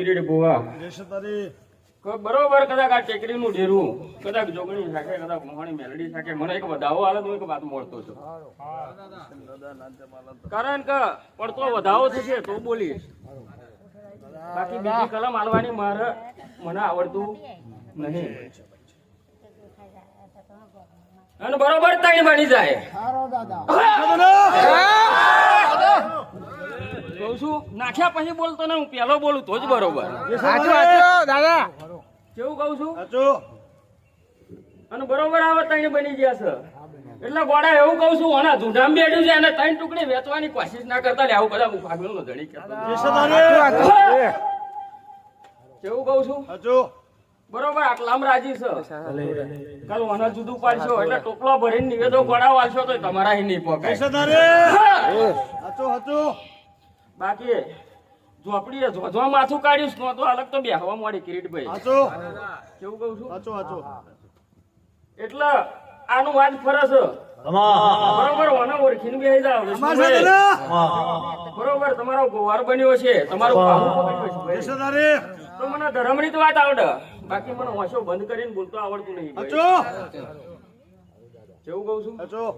કિરીટ બુવા બરોબર કદાચ આ ટેકરી નું ડેરું કદાચ જોગણી સાથે કદાચ મોહણી મેલડી સાથે મને એક વધાવો આલે તો એક વાત મળતો છું કારણ કે પડતો વધાવો થશે તો બોલીશ બાકી બીજી કલમ આલવાની મારે મને આવડતું નહીં અને બરોબર તાણી બની જાય કહું છું નાખ્યા પછી બોલતો ને હું પેલો બોલું તો જ બરોબર દાદા કેવું કહું છું અને બરોબર આવે તાણી બની ગયા છે એટલે ગોડા એવું કહું છું આના ધૂંધામ બેઠું છે અને ત્રણ ટુકડી વેચવાની કોશિશ ના કરતા લે આવું બધા ભાગલ નો ધણી કેવું કહું છું બરોબર આટલામ રાજી છે કાલ મને જુદું પાડશો એટલે ટોપલો ભરીને નિવેદો ગોડા વાળશો તો તમારા નહીં પકાય બાકી ઝોપડી ઝોઝવા માથું કાઢ્યું નો તો અલગ તો બેહવા મળી કિરીટભાઈ કેવું કહું છું એટલે આનું વાત ફરસ બરોબર મને ઓળખીને બેહી જાવ બરોબર તમારો ગોવાર બન્યો છે તમારો તો મને ધર્મની વાત આવડે બાકી મને હોશો બંધ કરીને બોલતો આવડતું નહીં કેવું કહું છું